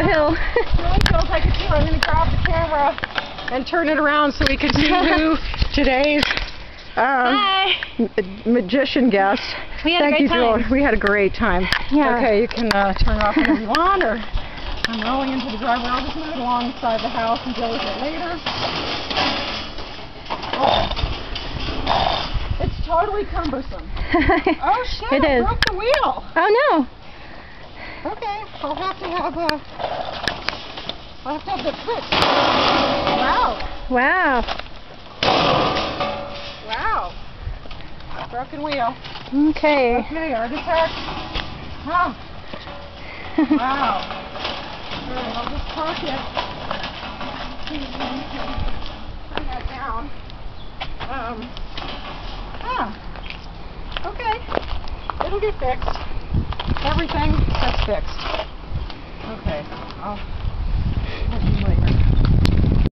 the hill. It really feels like it's here. I'm going to grab the camera and turn it around so we can see who today's magician guest. We had a great time. We had a great time. Yeah. Okay, you can turn it off whenever you want, or I'm rolling into the driveway. I'll just move it alongside the house and deal with it later. Oh. It's totally cumbersome. Oh shit, It is. I broke the wheel. Oh no. Okay, I'll have to have that fixed. Wow. Wow. Wow. Broken wheel. Okay. Okay, artifact. Huh. Wow. Alright, I'll just park it. Turn that down. Okay. It'll get fixed. Everything gets fixed. Okay.